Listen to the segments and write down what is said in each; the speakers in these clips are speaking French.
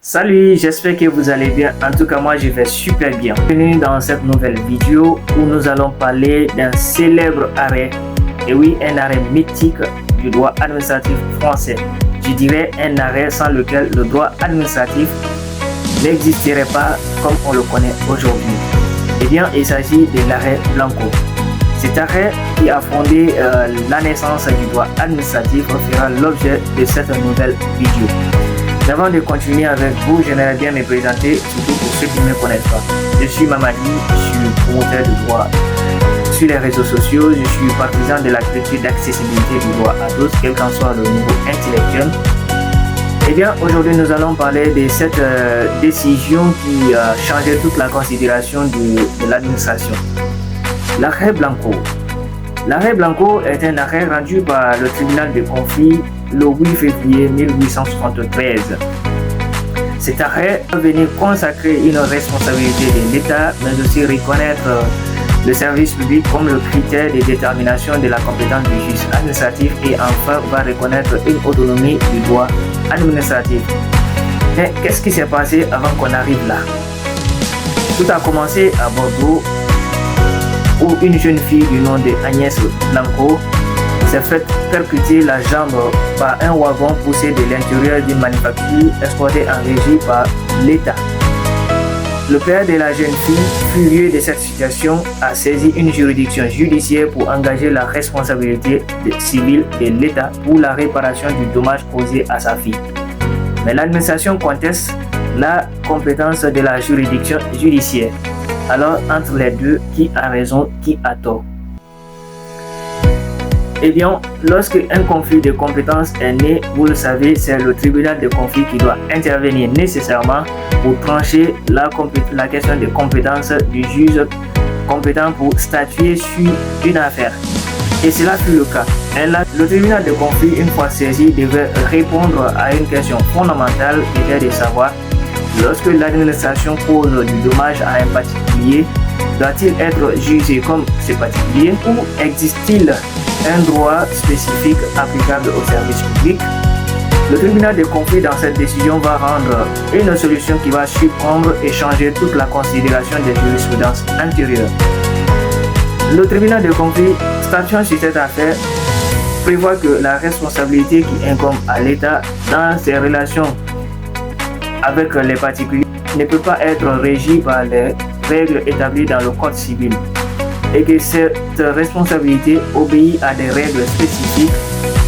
Salut, j'espère que vous allez bien. En tout cas, moi je vais super bien. Bienvenue dans cette nouvelle vidéo où nous allons parler d'un célèbre arrêt. Et oui, un arrêt mythique du droit administratif français. Je dirais un arrêt sans lequel le droit administratif n'existerait pas comme on le connaît aujourd'hui. Eh bien, il s'agit de l'arrêt Blanco. Cet arrêt qui a fondé la naissance du droit administratif fera l'objet de cette nouvelle vidéo. Mais avant de continuer avec vous, j'aimerais bien me présenter, surtout pour ceux qui ne me connaissent pas. Je suis Mamadi, je suis promoteur de droit sur les réseaux sociaux, je suis partisan de la culture d'accessibilité du droit à tous, quel qu'en soit le niveau intellectuel. Eh bien, aujourd'hui, nous allons parler de cette décision qui a changé toute la considération de l'administration. L'arrêt Blanco. L'arrêt Blanco est un arrêt rendu par le tribunal de conflit le 8 février 1873. Cet arrêt va venir consacrer une responsabilité de l'État, mais aussi reconnaître le service public comme le critère de détermination de la compétence du juge administratif et enfin va reconnaître une autonomie du droit administratif. Mais qu'est-ce qui s'est passé avant qu'on arrive là? Tout a commencé à Bordeaux où une jeune fille du nom de Agnès Blanco s'est fait percuter la jambe par un wagon poussé de l'intérieur d'une manufacture exploitée en régie par l'État. Le père de la jeune fille, furieux de cette situation, a saisi une juridiction judiciaire pour engager la responsabilité civile de l'État pour la réparation du dommage causé à sa fille. Mais l'administration conteste la compétence de la juridiction judiciaire. Alors, entre les deux, qui a raison, qui a tort? Eh bien, lorsque un conflit de compétences est né, vous le savez, c'est le tribunal de conflit qui doit intervenir nécessairement pour trancher la question de compétence du juge compétent pour statuer sur une affaire. Et cela fut le cas. Et là, le tribunal de conflit, une fois saisi, devait répondre à une question fondamentale qui était de savoir lorsque l'administration cause du dommage à un particulier, doit-il être jugé comme ce particulier ou existe-t-il un droit spécifique applicable au service public? Le tribunal de conflit dans cette décision va rendre une solution qui va surprendre et changer toute la considération des jurisprudences antérieures. Le tribunal de conflit, statuant sur cette affaire, prévoit que la responsabilité qui incombe à l'État dans ses relations avec les particuliers ne peut pas être régie par les règles établies dans le Code civil et que cette responsabilité obéit à des règles spécifiques,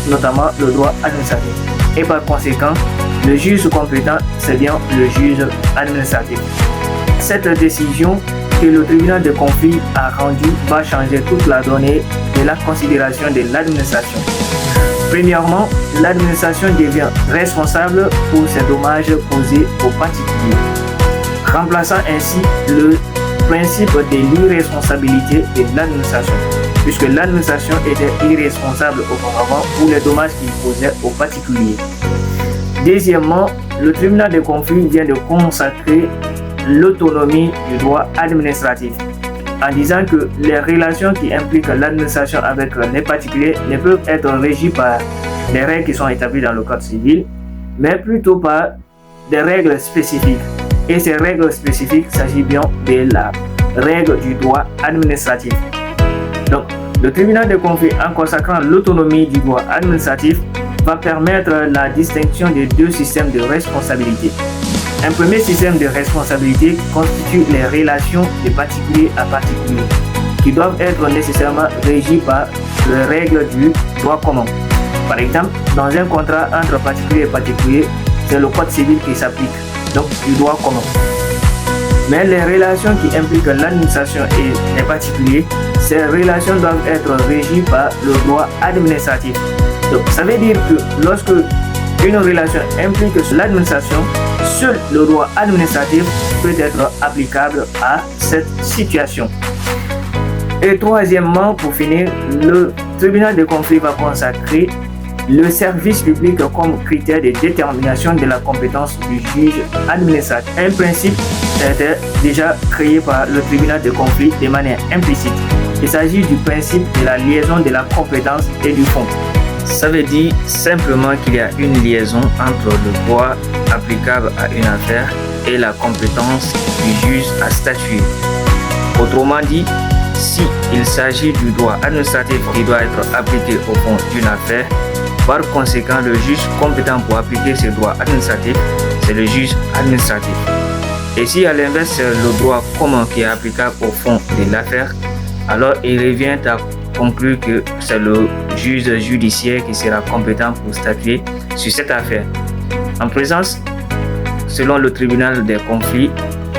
notamment le droit administratif. Et par conséquent, le juge compétent, c'est bien le juge administratif. Cette décision que le tribunal de conflit a rendue va changer toute la donnée de la considération de l'administration. Premièrement, l'administration devient responsable pour ces dommages causés aux particuliers, remplaçant ainsi le principe de l'irresponsabilité de l'administration, puisque l'administration était irresponsable auparavant pour les dommages qu'il causait aux particuliers. Deuxièmement, le tribunal de conflit vient de consacrer l'autonomie du droit administratif, en disant que les relations qui impliquent l'administration avec les particuliers ne peuvent être régies par des règles qui sont établies dans le Code civil, mais plutôt par des règles spécifiques. Et ces règles spécifiques, il s'agit bien de la règle du droit administratif. Donc, le tribunal de conflit, en consacrant l'autonomie du droit administratif, va permettre la distinction de deux systèmes de responsabilité. Un premier système de responsabilité qui constitue les relations de particulier à particulier, qui doivent être nécessairement régies par les règles du droit commun. Par exemple, dans un contrat entre particulier et particulier, c'est le Code civil qui s'applique, donc du droit commun. Mais les relations qui impliquent l'administration et les particuliers, ces relations doivent être régies par le droit administratif. Donc, ça veut dire que lorsque une relation implique l'administration, seul le droit administratif peut être applicable à cette situation. Et troisièmement, pour finir, le tribunal de conflit va consacrer le service public comme critère de détermination de la compétence du juge administratif. Un principe était déjà créé par le tribunal de conflit de manière implicite. Il s'agit du principe de la liaison de la compétence et du fond. Ça veut dire simplement qu'il y a une liaison entre le droit applicable à une affaire et la compétence du juge à statuer. Autrement dit, si il s'agit du droit administratif qui doit être appliqué au fond d'une affaire, par conséquent, le juge compétent pour appliquer ce droit administratif, c'est le juge administratif. Et si à l'inverse, c'est le droit commun qui est applicable au fond de l'affaire, alors il revient à conclure que c'est le juge judiciaire qui sera compétent pour statuer sur cette affaire. En présence, selon le tribunal des conflits,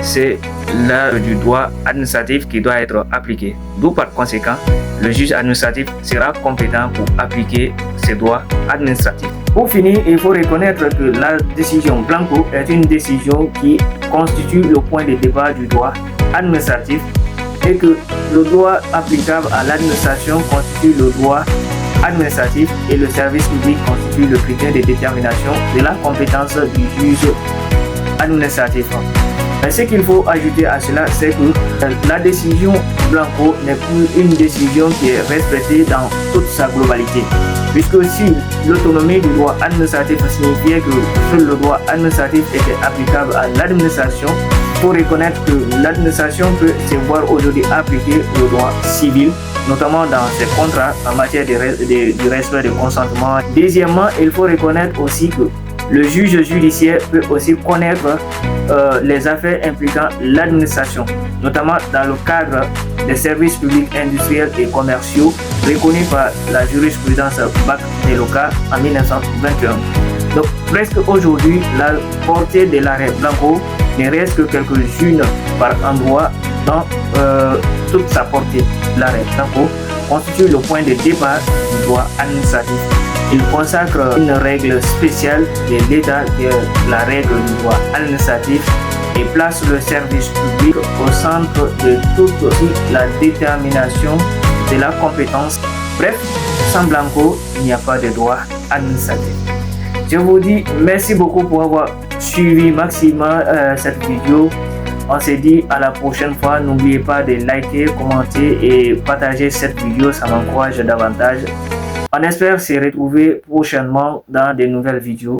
c'est l'art du droit administratif qui doit être appliqué. D'où par conséquent, le juge administratif sera compétent pour appliquer ces droits administratifs. Pour finir, il faut reconnaître que la décision Blanco est une décision qui constitue le point de départ du droit administratif et que le droit applicable à l'administration constitue le droit administratif et le service public constitue le critère de détermination de la compétence du juge administratif. Mais ce qu'il faut ajouter à cela, c'est que la décision Blanco n'est plus une décision qui est respectée dans toute sa globalité. Puisque si l'autonomie du droit administratif signifiait que seul le droit administratif était applicable à l'administration, il faut reconnaître que l'administration peut se voir aujourd'hui appliquer le droit civil, notamment dans ses contrats en matière du respect du consentement. Deuxièmement, il faut reconnaître aussi que le juge judiciaire peut aussi connaître les affaires impliquant l'administration, notamment dans le cadre des services publics industriels et commerciaux reconnus par la jurisprudence BAC-DELOCA en 1921. Donc presque aujourd'hui, la portée de l'arrêt Blanco ne reste que quelques-unes par endroit dans toute sa portée. L'arrêt Blanco constitue le point de départ du droit administratif. Il consacre une règle spéciale de l'État qui est la règle du droit administratif et place le service public au centre de toute la détermination de la compétence. Bref, sans Blanco, il n'y a pas de droit administratif. Je vous dis merci beaucoup pour avoir suivi maximum cette vidéo. On se dit à la prochaine fois. N'oubliez pas de liker, commenter et partager cette vidéo, ça m'encourage davantage. On espère se retrouver prochainement dans de nouvelles vidéos.